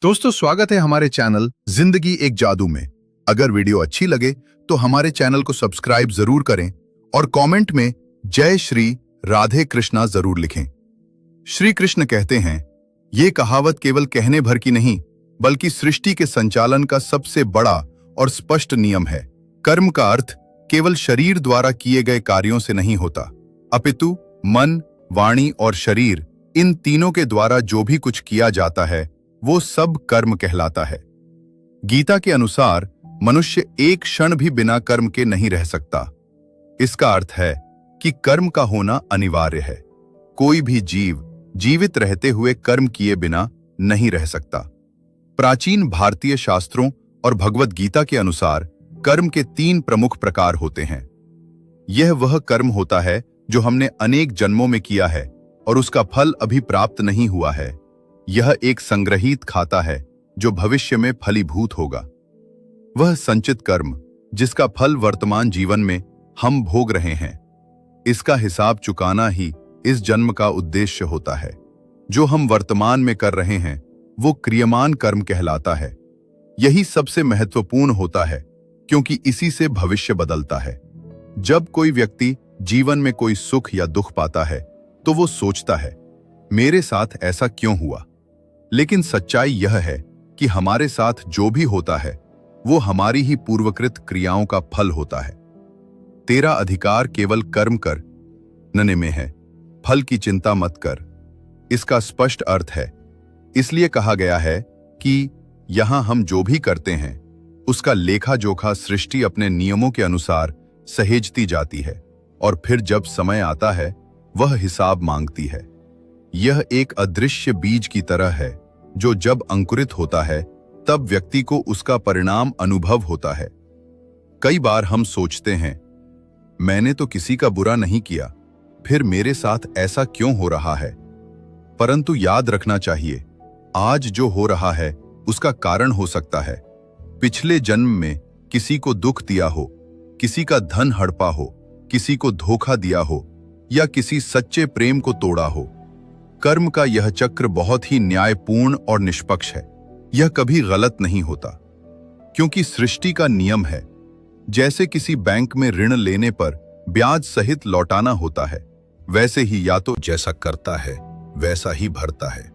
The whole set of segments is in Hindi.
दोस्तों, स्वागत है हमारे चैनल जिंदगी एक जादू में। अगर वीडियो अच्छी लगे तो हमारे चैनल को सब्सक्राइब जरूर करें और कमेंट में जय श्री राधे कृष्णा जरूर लिखें। श्री कृष्ण कहते हैं, ये कहावत केवल कहने भर की नहीं बल्कि सृष्टि के संचालन का सबसे बड़ा और स्पष्ट नियम है। कर्म का अर्थ केवल शरीर द्वारा किए गए कार्यों से नहीं होता, अपितु मन, वाणी और शरीर, इन तीनों के द्वारा जो भी कुछ किया जाता है वो सब कर्म कहलाता है। गीता के अनुसार मनुष्य एक क्षण भी बिना कर्म के नहीं रह सकता। इसका अर्थ है कि कर्म का होना अनिवार्य है। कोई भी जीव जीवित रहते हुए कर्म किए बिना नहीं रह सकता। प्राचीन भारतीय शास्त्रों और भगवत गीता के अनुसार कर्म के 3 प्रमुख प्रकार होते हैं। यह वह कर्म होता है जो हमने अनेक जन्मों में किया है और उसका फल अभी प्राप्त नहीं हुआ है। यह एक संग्रहित खाता है जो भविष्य में फलीभूत होगा। वह संचित कर्म जिसका फल वर्तमान जीवन में हम भोग रहे हैं, इसका हिसाब चुकाना ही इस जन्म का उद्देश्य होता है। जो हम वर्तमान में कर रहे हैं वो क्रियमान कर्म कहलाता है। यही सबसे महत्वपूर्ण होता है क्योंकि इसी से भविष्य बदलता है। जब कोई व्यक्ति जीवन में कोई सुख या दुख पाता है तो वो सोचता है, मेरे साथ ऐसा क्यों हुआ? लेकिन सच्चाई यह है कि हमारे साथ जो भी होता है वो हमारी ही पूर्वकृत क्रियाओं का फल होता है। तेरा अधिकार केवल कर्म कर नने में है, फल की चिंता मत कर। इसका स्पष्ट अर्थ है। इसलिए कहा गया है कि यहां हम जो भी करते हैं उसका लेखा जोखा सृष्टि अपने नियमों के अनुसार सहेजती जाती है और फिर जब समय आता है वह हिसाब मांगती है। यह एक अदृश्य बीज की तरह है जो जब अंकुरित होता है तब व्यक्ति को उसका परिणाम अनुभव होता है। कई बार हम सोचते हैं, मैंने तो किसी का बुरा नहीं किया, फिर मेरे साथ ऐसा क्यों हो रहा है? परंतु याद रखना चाहिए, आज जो हो रहा है उसका कारण हो सकता है पिछले जन्म में किसी को दुख दिया हो, किसी का धन हड़पा हो, किसी को धोखा दिया हो या किसी सच्चे प्रेम को तोड़ा हो। कर्म का यह चक्र बहुत ही न्यायपूर्ण और निष्पक्ष है। यह कभी गलत नहीं होता क्योंकि सृष्टि का नियम है। जैसे किसी बैंक में ऋण लेने पर ब्याज सहित लौटाना होता है, वैसे ही या तो जैसा करता है वैसा ही भरता है।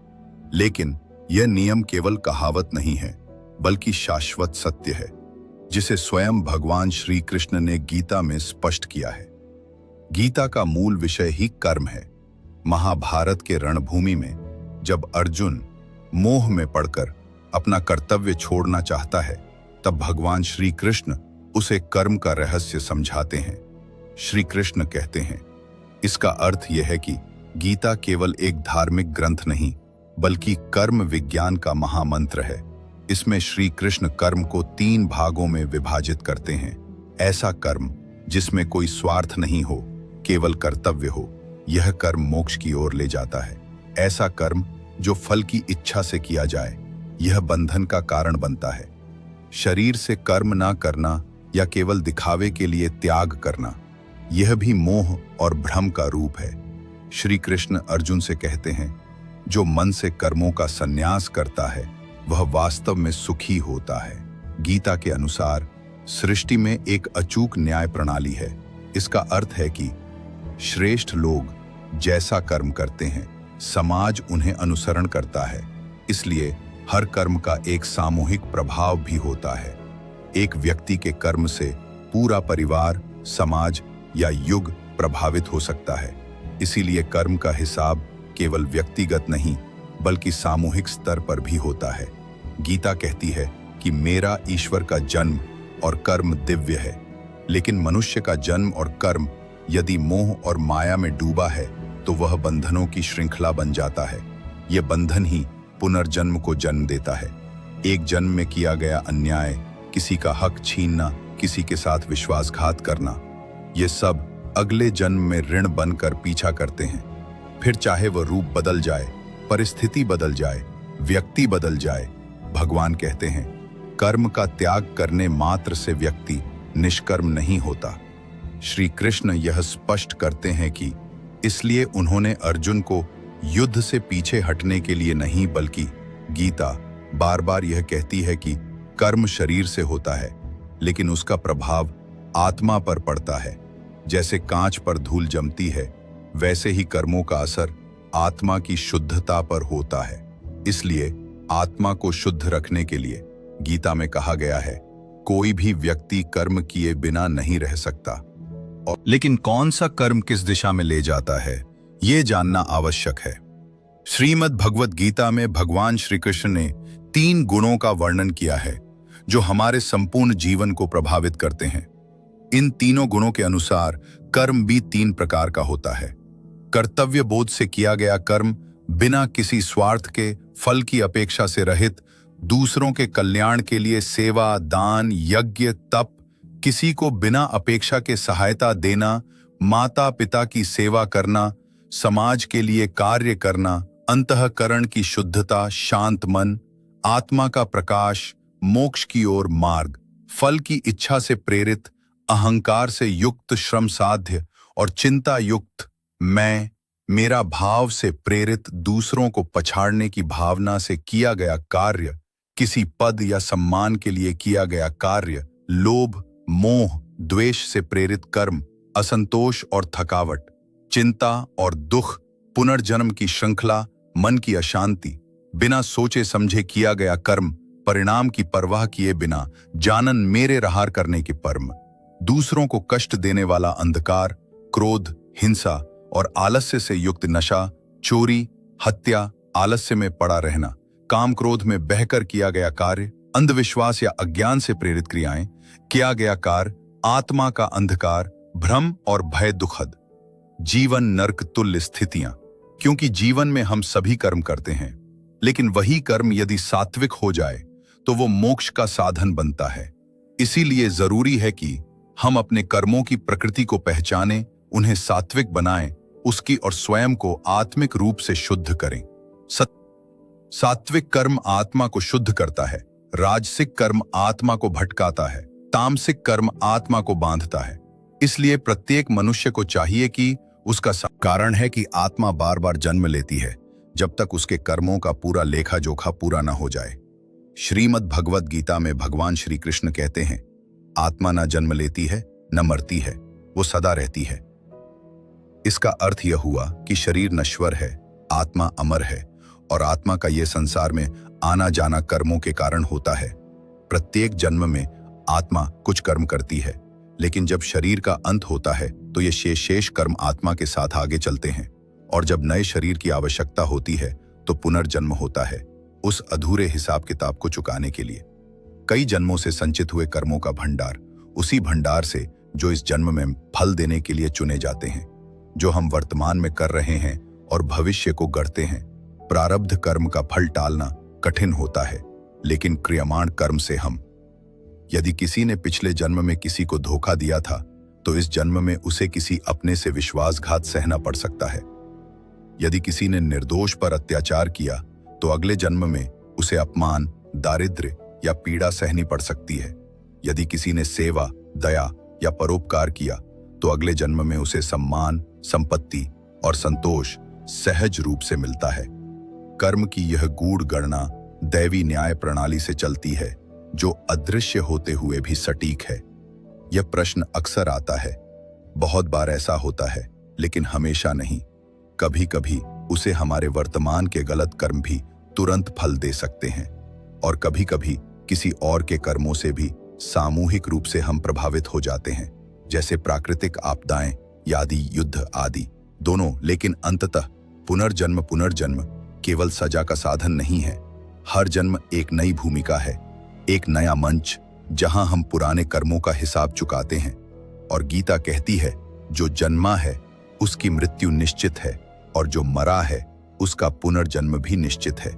लेकिन यह नियम केवल कहावत नहीं है बल्कि शाश्वत सत्य है जिसे स्वयं भगवान श्री कृष्ण ने गीता में स्पष्ट किया है। गीता का मूल विषय ही कर्म है। महाभारत के रणभूमि में जब अर्जुन मोह में पड़कर अपना कर्तव्य छोड़ना चाहता है तब भगवान श्री कृष्ण उसे कर्म का रहस्य समझाते हैं। श्री कृष्ण कहते हैं, इसका अर्थ यह है कि गीता केवल एक धार्मिक ग्रंथ नहीं बल्कि कर्म विज्ञान का महामंत्र है। इसमें श्री कृष्ण कर्म को 3 भागों में विभाजित करते हैं। ऐसा कर्म जिसमें कोई स्वार्थ नहीं हो, केवल कर्तव्य हो, यह कर्म मोक्ष की ओर ले जाता है। ऐसा कर्म जो फल की इच्छा से किया जाए, यह बंधन का कारण बनता है। शरीर से कर्म ना करना या केवल दिखावे के लिए त्याग करना, यह भी मोह और भ्रम का रूप है। श्री कृष्ण अर्जुन से कहते हैं, जो मन से कर्मों का संन्यास करता है वह वास्तव में सुखी होता है। गीता के अनुसार सृष्टि में एक अचूक न्याय प्रणाली है। इसका अर्थ है कि श्रेष्ठ लोग जैसा कर्म करते हैं समाज उन्हें अनुसरण करता है। इसलिए हर कर्म का एक सामूहिक प्रभाव भी होता है। एक व्यक्ति के कर्म से पूरा परिवार, समाज या युग प्रभावित हो सकता है। इसीलिए कर्म का हिसाब केवल व्यक्तिगत नहीं बल्कि सामूहिक स्तर पर भी होता है। गीता कहती है कि मेरा ईश्वर का जन्म और कर्म दिव्य है, लेकिन मनुष्य का जन्म और कर्म यदि मोह और माया में डूबा है तो वह बंधनों की श्रृंखला बन जाता है। यह बंधन ही पुनर्जन्म को जन्म देता है। एक जन्म में किया गया अन्याय, किसी का हक छीनना, किसी के साथ विश्वासघात करना, ये सब अगले जन्म में ऋण बनकर पीछा करते हैं। फिर चाहे वह रूप बदल जाए, परिस्थिति बदल जाए, व्यक्ति बदल जाए, भगवान कहते हैं, कर्म का त्याग करने मात्र से व्यक्ति निष्कर्म नहीं होता। श्री कृष्ण यह स्पष्ट करते हैं कि इसलिए उन्होंने अर्जुन को युद्ध से पीछे हटने के लिए नहीं बल्कि गीता बार बार यह कहती है कि कर्म शरीर से होता है, लेकिन उसका प्रभाव आत्मा पर पड़ता है। जैसे कांच पर धूल जमती है, वैसे ही कर्मों का असर आत्मा की शुद्धता पर होता है। इसलिए आत्मा को शुद्ध रखने के लिए गीता में कहा गया है, कोई भी व्यक्ति कर्म किए बिना नहीं रह सकता। लेकिन कौन सा कर्म किस दिशा में ले जाता है, ये जानना आवश्यक है। श्रीमद् भगवत गीता में भगवान श्री कृष्ण ने 3 गुणों का वर्णन किया है जो हमारे संपूर्ण जीवन को प्रभावित करते हैं। इन तीनों गुणों के अनुसार कर्म भी 3 प्रकार का होता है। कर्तव्य बोध से किया गया कर्म, बिना किसी स्वार्थ के फल की अपेक्षा से रहित, दूसरों के कल्याण के लिए सेवा, दान, यज्ञ, तप, किसी को बिना अपेक्षा के सहायता देना, माता पिता की सेवा करना, समाज के लिए कार्य करना, अंतःकरण की शुद्धता, शांत मन, आत्मा का प्रकाश, मोक्ष की ओर मार्ग, फल की इच्छा से प्रेरित, अहंकार से युक्त, श्रम साध्य और चिंता युक्त, मैं मेरा भाव से प्रेरित, दूसरों को पछाड़ने की भावना से किया गया कार्य, किसी पद या सम्मान के लिए किया गया कार्य, लोभ, मोह, द्वेष से प्रेरित कर्म, असंतोष और थकावट, चिंता और दुख, पुनर्जन्म की श्रृंखला, मन की अशांति, बिना सोचे समझे किया गया कर्म, परिणाम की परवाह किए बिना जानन मेरे रहार करने के कर्म, दूसरों को कष्ट देने वाला अंधकार, क्रोध, हिंसा और आलस्य से युक्त नशा, चोरी, हत्या, आलस्य में पड़ा रहना, काम क्रोध में बहकर किया गया कार्य, अंधविश्वास या अज्ञान से प्रेरित क्रियाएं, किया गया कार्य, आत्मा का अंधकार, भ्रम और भय, दुखद जीवन, नरक तुल्य स्थितियां। क्योंकि जीवन में हम सभी कर्म करते हैं, लेकिन वही कर्म यदि सात्विक हो जाए तो वो मोक्ष का साधन बनता है। इसीलिए जरूरी है कि हम अपने कर्मों की प्रकृति को पहचानें, उन्हें सात्विक बनाएं, उसकी और स्वयं को आत्मिक रूप से शुद्ध करें। सात्विक कर्म आत्मा को शुद्ध करता है, राजसिक कर्म आत्मा को भटकाता है, तामसिक कर्म आत्मा को बांधता है। इसलिए प्रत्येक मनुष्य को चाहिए कि उसका कारण है कि आत्मा बार बार जन्म लेती है जब तक उसके कर्मों का पूरा लेखा जोखा पूरा न हो जाए। श्रीमद् भगवत गीता में भगवान श्री कृष्ण कहते हैं, आत्मा न जन्म लेती है न मरती है, वो सदा रहती है। इसका अर्थ यह हुआ कि शरीर नश्वर है, आत्मा अमर है और आत्मा का ये संसार में आना जाना कर्मों के कारण होता है। प्रत्येक जन्म में आत्मा कुछ कर्म करती है, लेकिन जब शरीर का अंत होता है तो ये शेष कर्म आत्मा के साथ आगे चलते हैं और जब नए शरीर की आवश्यकता होती है तो पुनर्जन्म होता है, उस अधूरे हिसाब किताब को चुकाने के लिए। कई जन्मों से संचित हुए कर्मों का भंडार, उसी भंडार से जो इस जन्म में फल देने के लिए चुने जाते हैं, जो हम वर्तमान में कर रहे हैं और भविष्य को गढ़ते हैं। प्रारब्ध कर्म का फल टालना कठिन होता है, लेकिन क्रियमाण कर्म से हम, यदि किसी ने पिछले जन्म में किसी को धोखा दिया था तो इस जन्म में उसे किसी अपने से विश्वासघात सहना पड़ सकता है। यदि किसी ने निर्दोष पर अत्याचार किया तो अगले जन्म में उसे अपमान, दारिद्र्य या पीड़ा सहनी पड़ सकती है। यदि किसी ने सेवा, दया या परोपकार किया तो अगले जन्म में उसे सम्मान, संपत्ति और संतोष सहज रूप से मिलता है। कर्म की यह गूढ़ गणना दैवी न्याय प्रणाली से चलती है, जो अदृश्य होते हुए भी सटीक है। यह प्रश्न अक्सर आता है, बहुत बार ऐसा होता है, लेकिन हमेशा नहीं। कभी कभी उसे हमारे वर्तमान के गलत कर्म भी तुरंत फल दे सकते हैं और कभी कभी किसी और के कर्मों से भी सामूहिक रूप से हम प्रभावित हो जाते हैं, जैसे प्राकृतिक आपदाएं, यादि युद्ध आदि दोनों। लेकिन अंततः पुनर्जन्म केवल सजा का साधन नहीं है। हर जन्म एक नई भूमिका है, एक नया मंच जहां हम पुराने कर्मों का हिसाब चुकाते हैं। और गीता कहती है, जो जन्मा है उसकी मृत्यु निश्चित है और जो मरा है उसका पुनर्जन्म भी निश्चित है।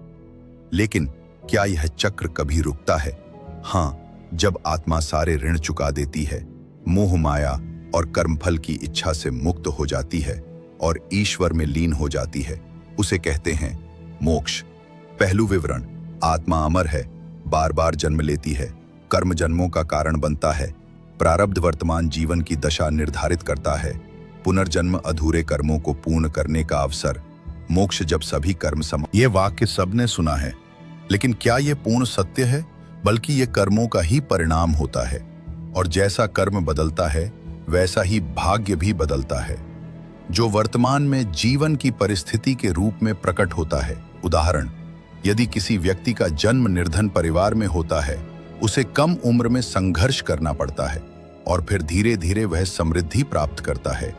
लेकिन क्या यह चक्र कभी रुकता है? हाँ, जब आत्मा सारे ऋण चुका देती है, मोह माया और कर्मफल की इच्छा से मुक्त हो जाती है और ईश्वर में लीन हो जाती है, उसे कहते हैं मोक्ष। पहलू विवरण: आत्मा अमर है, बार बार जन्म लेती है, कर्म जन्मों का कारण बनता है, प्रारब्ध वर्तमान जीवन की दशा निर्धारित करता है, पुनर्जन्म अधूरे कर्मों को पूर्ण करने का अवसर, मोक्ष जब सभी कर्म ये वाक्य सबने सुना है, लेकिन क्या यह पूर्ण सत्य है? बल्कि ये कर्मों का ही परिणाम होता है, और जैसा कर्म बदलता है वैसा ही भाग्य भी बदलता है, जो वर्तमान में जीवन की परिस्थिति के रूप में प्रकट होता है। उदाहरण, यदि किसी व्यक्ति का जन्म निर्धन परिवार में होता है, उसे कम उम्र में संघर्ष करना पड़ता है और फिर धीरे धीरे वह समृद्धि प्राप्त करता है,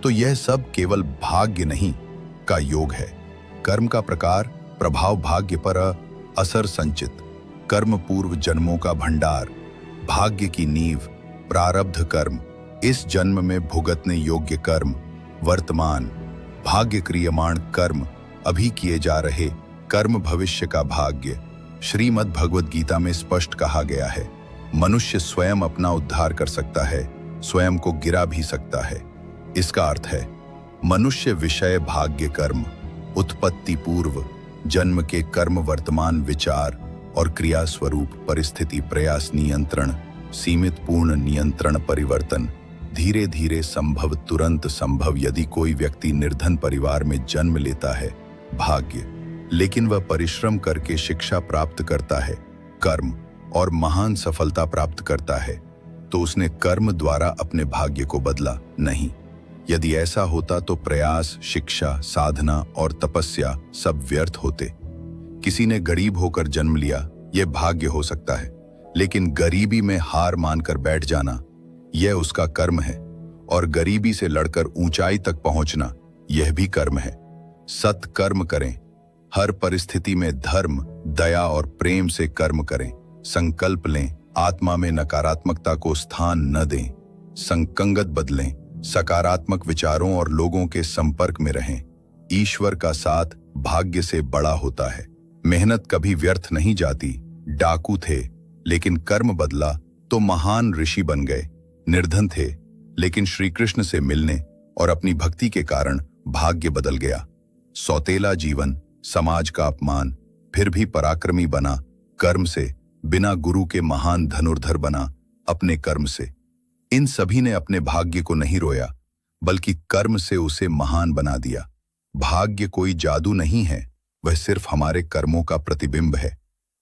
तो यह सब केवल भाग्य नहीं का योग है। कर्म का प्रकार, प्रभाव भाग्य पर असर संचित, कर्म पूर्व जन्मों का भंडार, भाग्य की नींव, प्रारब्ध कर्म, इस जन्म में भुगतने योग्य कर्म, वर्तमान भाग्य क्रियमाण कर्म, अभी किए जा रहे कर्म, भविष्य का भाग्य। श्रीमद् भगवद गीता में स्पष्ट कहा गया है, मनुष्य स्वयं अपना उद्धार कर सकता है, स्वयं को गिरा भी सकता है। इसका अर्थ है मनुष्य विषय भाग्य कर्म, उत्पत्ति पूर्व जन्म के कर्म, वर्तमान विचार और क्रिया स्वरूप परिस्थिति, प्रयास नियंत्रण, सीमित पूर्ण नियंत्रण, परिवर्तन, धीरे धीरे संभव, तुरंत संभव। यदि कोई व्यक्ति निर्धन परिवार में जन्म लेता है, भाग्य, लेकिन वह परिश्रम करके शिक्षा प्राप्त करता है, कर्म, और महान सफलता प्राप्त करता है, तो उसने कर्म द्वारा अपने भाग्य को बदला नहीं। यदि ऐसा होता तो प्रयास, शिक्षा, साधना और तपस्या सब व्यर्थ होते। किसी ने गरीब होकर जन्म लिया, यह भाग्य हो सकता है, लेकिन गरीबी में हार मानकर बैठ जाना, यह उसका कर्म है। और गरीबी से लड़कर ऊंचाई तक पहुंचना, यह भी कर्म है। सत्कर्म करें, हर परिस्थिति में धर्म, दया और प्रेम से कर्म करें। संकल्प लें, आत्मा में नकारात्मकता को स्थान न दें। संकंगत बदलें, सकारात्मक विचारों और लोगों के संपर्क में रहें। ईश्वर का साथ भाग्य से बड़ा होता है। मेहनत कभी व्यर्थ नहीं जाती। डाकू थे लेकिन कर्म बदला तो महान ऋषि बन गए। निर्धन थे लेकिन श्री कृष्ण से मिलने और अपनी भक्ति के कारण भाग्य बदल गया। सौतेला जीवन, समाज का अपमान, फिर भी पराक्रमी बना कर्म से। बिना गुरु के महान धनुर्धर बना अपने कर्म से। इन सभी ने अपने भाग्य को नहीं रोया, बल्कि कर्म से उसे महान बना दिया। भाग्य कोई जादू नहीं है, वह सिर्फ हमारे कर्मों का प्रतिबिंब है।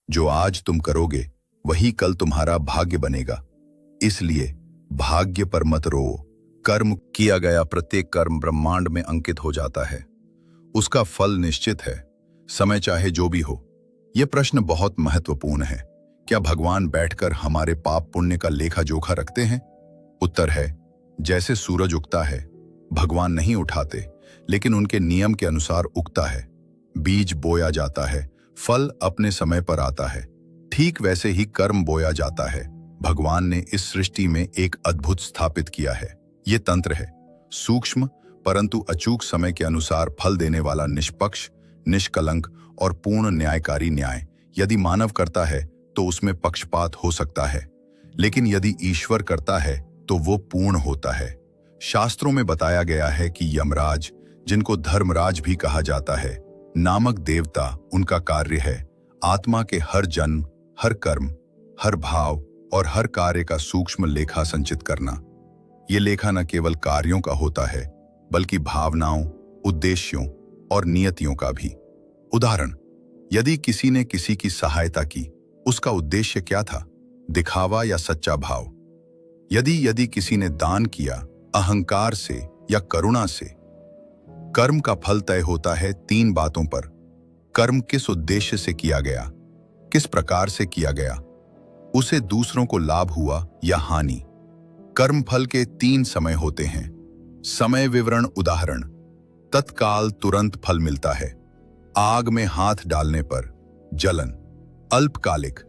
जो आज तुम करोगे वही कल तुम्हारा भाग्य बनेगा। इसलिए भाग्य पर मत रोओ। कर्म किया गया प्रत्येक कर्म ब्रह्मांड में अंकित हो जाता है, उसका फल निश्चित है, समय चाहे जो भी हो। यह प्रश्न बहुत महत्वपूर्ण है। क्या भगवान बैठकर हमारे पाप पुण्य का लेखा जोखा रखते हैं? उत्तर है, जैसे सूरज उगता है, भगवान नहीं उठाते, लेकिन उनके नियम के अनुसार उगता है। बीज बोया जाता है, फल अपने समय पर आता है। ठीक वैसे ही कर्म बोया जाता है। भगवान ने इस सृष्टि में एक अद्भुत स्थापित किया है। ये तंत्र है, सूक्ष्म परंतु अचूक समय के अनुसार फल देने वाला, निष्पक्ष, निष्कलंक और पूर्ण न्यायकारी न्याय। यदि मानव करता है तो उसमें पक्षपात हो सकता है, लेकिन यदि ईश्वर करता है तो वो पूर्ण होता है। शास्त्रों में बताया गया है कि यमराज, जिनको धर्मराज भी कहा जाता है, नामक देवता, उनका कार्य है आत्मा के हर जन्म, हर कर्म, हर भाव और हर कार्य का सूक्ष्म लेखा संचित करना। ये लेखा न केवल कार्यों का होता है, बल्कि भावनाओं, उद्देश्यों और नियतियों का भी। उदाहरण, यदि किसी ने किसी की सहायता की, उसका उद्देश्य क्या था? दिखावा या सच्चा भाव? यदि किसी ने दान किया अहंकार से या करुणा से। कर्म का फल तय होता है 3 बातों पर। कर्म किस उद्देश्य से किया गया, किस प्रकार से किया गया, उसे दूसरों को लाभ हुआ या हानि। कर्म फल के 3 समय होते हैं। समय विवरण, उदाहरण, तत्काल तुरंत फल मिलता है, आग में हाथ डालने पर जलन। अल्पकालिक,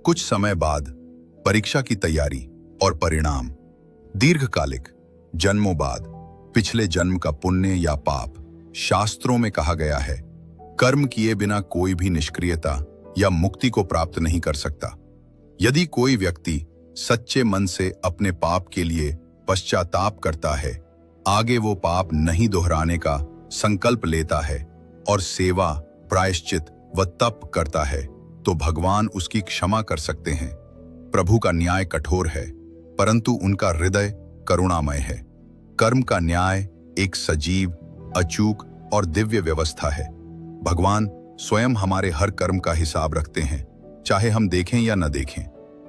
कुछ समय बाद, परीक्षा की तैयारी और परिणाम। दीर्घकालिक, जन्मों बाद, पिछले जन्म का पुण्य या पाप। शास्त्रों में कहा गया है, कर्म किए बिना कोई भी निष्क्रियता या मुक्ति को प्राप्त नहीं कर सकता। यदि कोई व्यक्ति सच्चे मन से अपने पाप के लिए पश्चाताप करता है, आगे वो पाप नहीं दोहराने का संकल्प लेता है और सेवा, प्रायश्चित व तप करता है, तो भगवान उसकी क्षमा कर सकते हैं। प्रभु का न्याय कठोर है, परंतु उनका हृदय करुणामय है। कर्म का न्याय एक सजीव, अचूक और दिव्य व्यवस्था है। भगवान स्वयं हमारे हर कर्म का हिसाब रखते हैं, चाहे हम देखें या न देखें।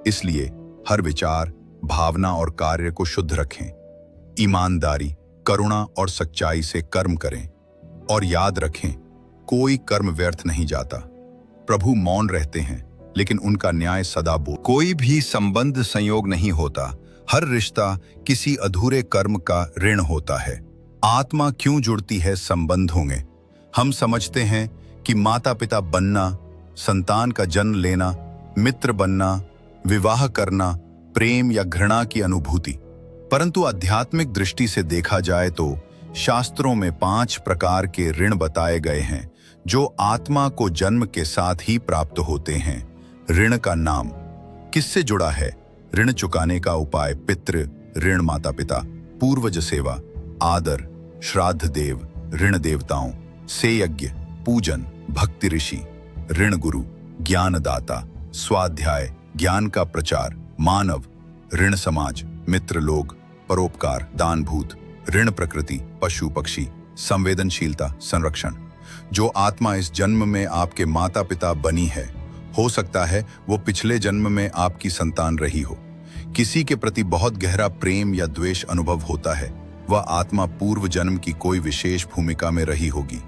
इसलिए हर विचार, भावना और कार्य को शुद्ध रखें। ईमानदारी, करुणा और सच्चाई से कर्म करें और याद रखें, कोई कर्म व्यर्थ नहीं जाता। प्रभु मौन रहते हैं, लेकिन उनका न्याय सदा बोल। कोई भी संबंध संयोग नहीं होता, हर रिश्ता किसी अधूरे कर्म का ऋण होता है। आत्मा क्यों जुड़ती है संबंधों में? हम समझते हैं कि माता पिता बनना, संतान का जन्म लेना, मित्र बनना, विवाह करना, प्रेम या घृणा की अनुभूति। परंतु आध्यात्मिक दृष्टि से देखा जाए तो शास्त्रों में 5 प्रकार के ऋण बताए गए हैं जो आत्मा को जन्म के साथ ही प्राप्त होते हैं। ऋण का नाम किससे जुड़ा है? ऋण चुकाने का उपाय: पितृ ऋण, माता पिता, पूर्वज सेवा, आदर, श्राद्ध देव, ऋण देवताओं से यज्ञ, पूजन, भक्ति ऋषि, ऋण गुरु, ज्ञानदाता, स्वाध्याय, ज्ञान का प्रचार, मानव, ऋण समाज, मित्र लोग, परोपकार, दान भूत, ऋण प्रकृति, पशु पक्षी, संवेदनशीलता, संरक्षण। जो आत्मा इस जन्म में आपके माता पिता बनी है, हो सकता है वो पिछले जन्म में आपकी संतान रही हो। किसी के प्रति बहुत गहरा प्रेम या द्वेष अनुभव होता है, वह आत्मा पूर्व जन्म की कोई विशेष भूमिका में रही होगी।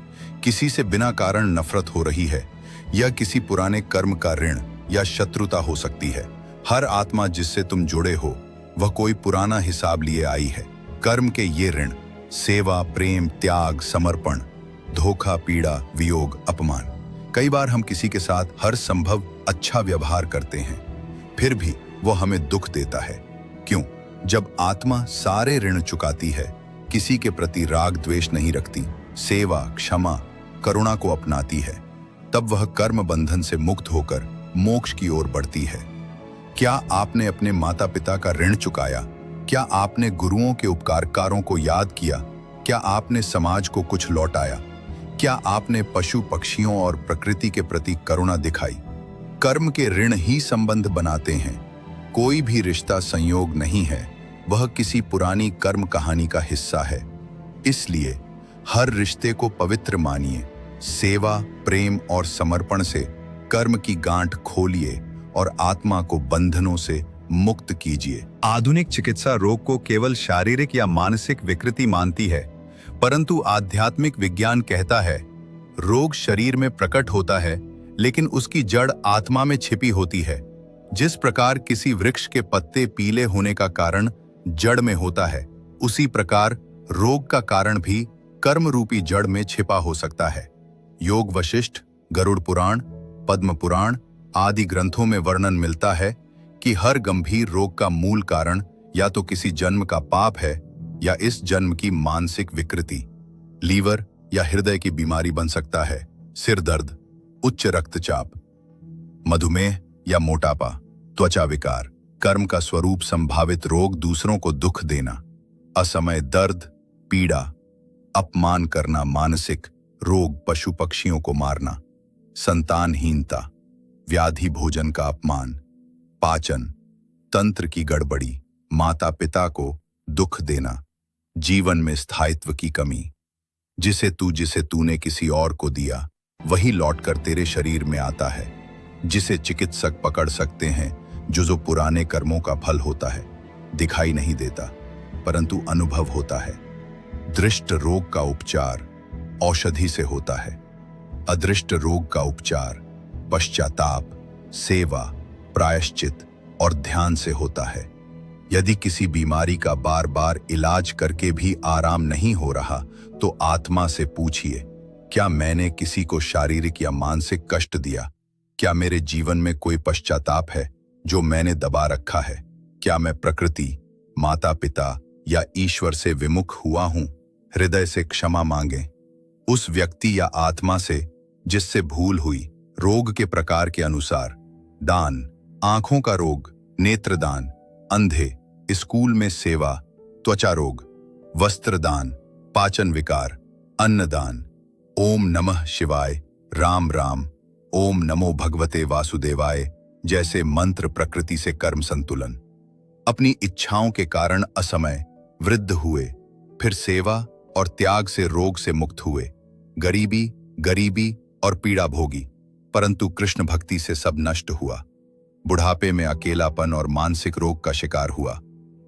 किसी से बिना कारण नफरत हो रही है, या किसी पुराने कर्म का ऋण या शत्रुता हो सकती है। हर आत्मा जिससे तुम जुड़े हो, वह कोई पुराना हिसाब लिए आई है। कर्म के ये ऋण: सेवा, प्रेम, त्याग, समर्पण, धोखा, पीड़ा, वियोग, अपमान। कई बार हम किसी के साथ हर संभव अच्छा व्यवहार करते हैं, फिर भी वो हमें दुख देता है। क्यों? जब आत्मा सारे ऋण चुकाती है, किसी के प्रति राग द्वेष नहीं रखती, सेवा, क्षमा, करुणा को अपनाती है, तब वह कर्म बंधन से मुक्त होकर मोक्ष की ओर बढ़ती है। क्या आपने अपने माता पिता का ऋण चुकाया? क्या आपने गुरुओं के उपकारों को याद किया? क्या आपने समाज को कुछ लौटाया? क्या आपने पशु पक्षियों और प्रकृति के प्रति करुणा दिखाई? कर्म के ऋण ही संबंध बनाते हैं। कोई भी रिश्ता संयोग नहीं है, वह किसी पुरानी कर्म कहानी का हिस्सा है। इसलिए हर रिश्ते को पवित्र मानिए। सेवा, प्रेम और समर्पण से कर्म की गांठ खोलिए और आत्मा को बंधनों से मुक्त कीजिए। आधुनिक चिकित्सा रोग को केवल शारीरिक या मानसिक विकृति मानती है, परंतु आध्यात्मिक विज्ञान कहता है रोग शरीर में प्रकट होता है, लेकिन उसकी जड़ आत्मा में छिपी होती है। जिस प्रकार किसी वृक्ष के पत्ते पीले होने का कारण जड़ में होता है, उसी प्रकार रोग का कारण भी कर्म रूपी जड़ में छिपा हो सकता है। योग वशिष्ठ, गरुड़ पुराण, पद्म पुराण आदि ग्रंथों में वर्णन मिलता है कि हर गंभीर रोग का मूल कारण या तो किसी जन्म का पाप है या इस जन्म की मानसिक विकृति। लीवर या हृदय की बीमारी बन सकता है, सिर दर्द, उच्च रक्तचाप, मधुमेह या मोटापा, त्वचा विकार। कर्म का स्वरूप संभावित रोग: दूसरों को दुख देना, असमय दर्द, पीड़ा, अपमान करना, मानसिक रोग, पशु पक्षियों को मारना, संतानहीनता, व्याधि, भोजन का अपमान, पाचन तंत्र की गड़बड़ी, माता पिता को दुख देना, जीवन में स्थायित्व की कमी। जिसे तूने किसी और को दिया, वही लौटकर तेरे शरीर में आता है। जिसे चिकित्सक पकड़ सकते हैं, जो पुराने कर्मों का फल होता है, दिखाई नहीं देता परंतु अनुभव होता है। दृष्ट रोग का उपचार औषधि से होता है। अदृष्ट रोग का उपचार पश्चाताप, सेवा, प्रायश्चित और ध्यान से होता है। यदि किसी बीमारी का बार बार इलाज करके भी आराम नहीं हो रहा, तो आत्मा से पूछिए, क्या मैंने किसी को शारीरिक या मानसिक कष्ट दिया? क्या मेरे जीवन में कोई पश्चाताप है जो मैंने दबा रखा है? क्या मैं प्रकृति, माता पिता या ईश्वर से विमुख हुआ हूं? हृदय से क्षमा मांगे उस व्यक्ति या आत्मा से जिससे भूल हुई। रोग के प्रकार के अनुसार: दान, आंखों का रोग, नेत्रदान, अंधे, स्कूल में सेवा, त्वचा रोग, वस्त्रदान, पाचन विकार, अन्नदान। ओम नमः शिवाय, राम राम, ओम नमो भगवते वासुदेवाय जैसे मंत्र प्रकृति से कर्म संतुलन। अपनी इच्छाओं के कारण असमय वृद्ध हुए, फिर सेवा और त्याग से रोग से मुक्त हुए। गरीबी और पीड़ा भोगी, परंतु कृष्ण भक्ति से सब नष्ट हुआ। बुढ़ापे में अकेलापन और मानसिक रोग का शिकार हुआ।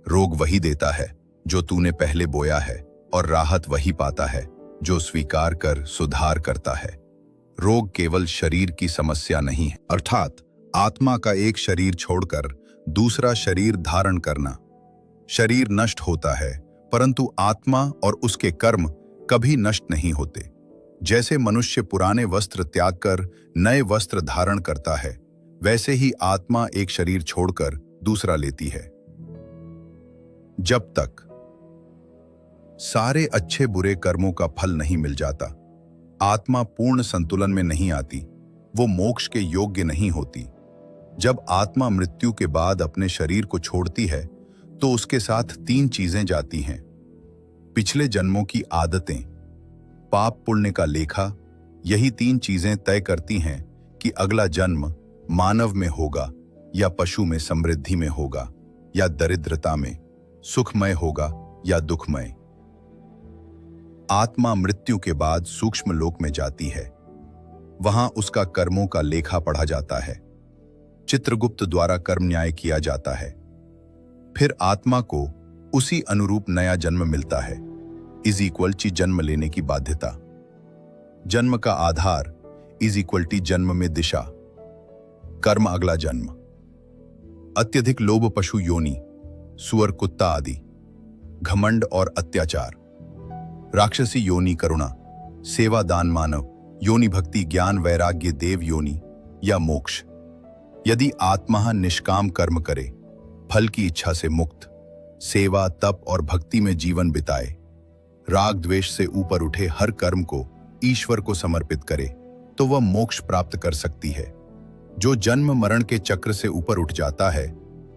रोग वही देता है जो तूने पहले बोया है, और राहत वही पाता है जो स्वीकार कर सुधार करता है। रोग केवल शरीर की समस्या नहीं है, अर्थात आत्मा का एक शरीर छोड़कर दूसरा शरीर धारण करना। शरीर नष्ट होता है, परंतु आत्मा और उसके कर्म कभी नष्ट नहीं होते। जैसे मनुष्य पुराने वस्त्र त्याग कर नए वस्त्र धारण करता है, वैसे ही आत्मा एक शरीर छोड़कर दूसरा लेती है। जब तक सारे अच्छे बुरे कर्मों का फल नहीं मिल जाता, आत्मा पूर्ण संतुलन में नहीं आती, वो मोक्ष के योग्य नहीं होती। जब आत्मा मृत्यु के बाद अपने शरीर को छोड़ती है, तो उसके साथ 3 चीजें जाती हैं। पिछले जन्मों की आदतें, पाप पुण्य का लेखा। यही 3 चीजें तय करती हैं कि अगला जन्म मानव में होगा या पशु में समृद्धि में होगा या दरिद्रता में, सुखमय होगा या दुखमय। आत्मा मृत्यु के बाद सूक्ष्म लोक में जाती है। वहां उसका कर्मों का लेखा पढ़ा जाता है। चित्रगुप्त द्वारा कर्म न्याय किया जाता है। फिर आत्मा को उसी अनुरूप नया जन्म मिलता है। इज इक्वल टी जन्म लेने की बाध्यता। जन्म का आधार इज इक्वल टी जन्म में दिशा। कर्म अगला जन्म। अत्यधिक लोभ पशु योनि, सुअर कुत्ता आदि। घमंड और अत्याचार, राक्षसी योनि करुणा, सेवा दान मानव योनि, भक्ति ज्ञान वैराग्य देव योनि या मोक्ष। यदि आत्मा निष्काम कर्म करे, फल की इच्छा से मुक्त, सेवा तप और भक्ति में जीवन बिताए, राग द्वेष से ऊपर उठे हर कर्म को ईश्वर को समर्पित करे, तो वह मोक्ष प्राप्त कर सकती है। जो जन्म मरण के चक्र से ऊपर उठ जाता है,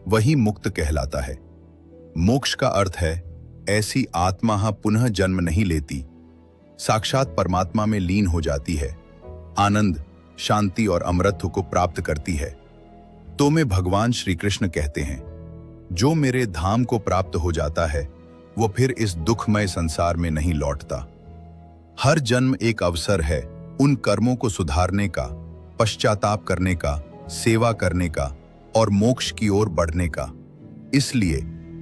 वही मुक्त कहलाता है। मोक्ष का अर्थ है ऐसी आत्मा पुनः जन्म नहीं लेती, साक्षात परमात्मा में लीन हो जाती है, आनंद शांति और अमरत्व को प्राप्त करती है। तो में भगवान श्री कृष्ण कहते हैं, जो मेरे धाम को प्राप्त हो जाता है, वो फिर इस दुखमय संसार में नहीं लौटता। हर जन्म एक अवसर है उन कर्मों को सुधारने का, पश्चाताप करने का, सेवा करने का और मोक्ष की ओर बढ़ने का। इसलिए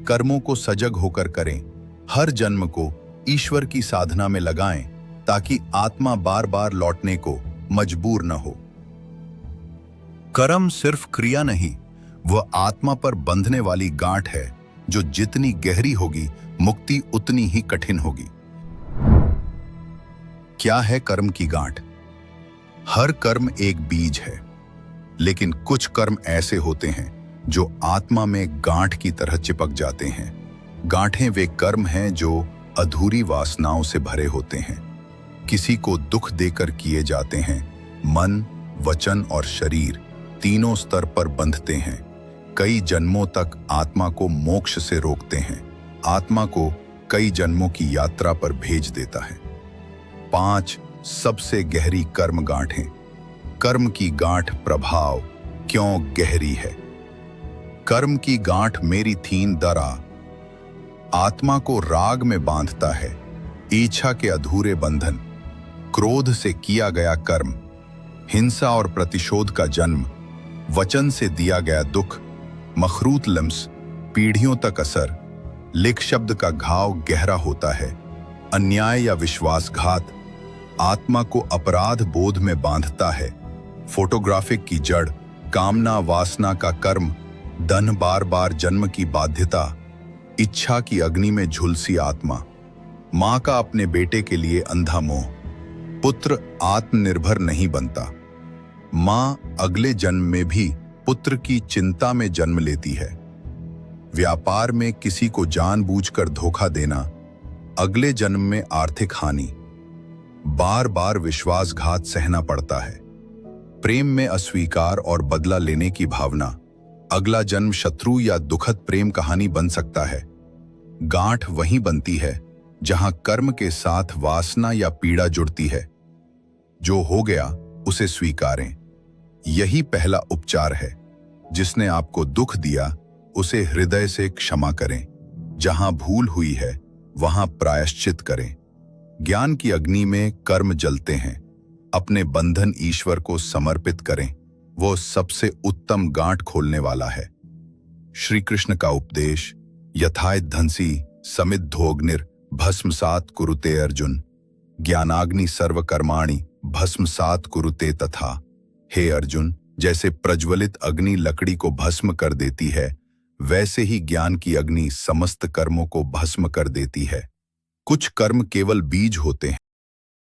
कर्मों को सजग होकर करें, हर जन्म को ईश्वर की साधना में लगाएं, ताकि आत्मा बार बार लौटने को मजबूर न हो। कर्म सिर्फ क्रिया नहीं, वह आत्मा पर बंधने वाली गांठ है, जो जितनी गहरी होगी, मुक्ति उतनी ही कठिन होगी। क्या है कर्म की गांठ? हर कर्म एक बीज है, लेकिन कुछ कर्म ऐसे होते हैं जो आत्मा में गांठ की तरह चिपक जाते हैं। गांठें वे कर्म हैं जो अधूरी वासनाओं से भरे होते हैं, किसी को दुख देकर किए जाते हैं, मन, वचन और शरीर तीनों स्तर पर बंधते हैं, कई जन्मों तक आत्मा को मोक्ष से रोकते हैं, आत्मा को कई जन्मों की यात्रा पर भेज देता है। 5 सबसे गहरी कर्म गांठें। कर्म की गांठ प्रभाव क्यों गहरी है? कर्म की गांठ मेरी थीन दरा, आत्मा को राग में बांधता है, इच्छा के अधूरे बंधन, क्रोध से किया गया कर्म, हिंसा और प्रतिशोध का जन्म, वचन से दिया गया दुख, मखरूत लम्स, पीढ़ियों तक असर, लिख शब्द का घाव गहरा होता है, अन्याय या विश्वासघात आत्मा को अपराध बोध में बांधता है, फोटोग्राफिक की जड़, कामना वासना का कर्म, धन बार बार जन्म की बाध्यता, इच्छा की अग्नि में झुलसी आत्मा, मां का अपने बेटे के लिए अंधा मोह, पुत्र आत्मनिर्भर नहीं बनता, मां अगले जन्म में भी पुत्र की चिंता में जन्म लेती है, व्यापार में किसी को जानबूझकर धोखा देना, अगले जन्म में आर्थिक हानि, बार बार विश्वासघात सहना पड़ता है, प्रेम में अस्वीकार और बदला लेने की भावना, अगला जन्म शत्रु या दुखद प्रेम कहानी बन सकता है। गांठ वहीं बनती है जहां कर्म के साथ वासना या पीड़ा जुड़ती है। जो हो गया उसे स्वीकारें, यही पहला उपचार है। जिसने आपको दुख दिया उसे हृदय से क्षमा करें, जहां भूल हुई है वहां प्रायश्चित करें। ज्ञान की अग्नि में कर्म जलते हैं, अपने बंधन ईश्वर को समर्पित करें, वो सबसे उत्तम गांठ खोलने वाला है। श्री कृष्ण का उपदेश, यथाय धंसी समिद्धोग्निर भस्मसात कुरुते अर्जुन, ज्ञानाग्नि सर्वकर्माणि भस्मसात कुरुते तथा। हे अर्जुन, जैसे प्रज्वलित अग्नि लकड़ी को भस्म कर देती है, वैसे ही ज्ञान की अग्नि समस्त कर्मों को भस्म कर देती है। कुछ कर्म केवल बीज होते हैं,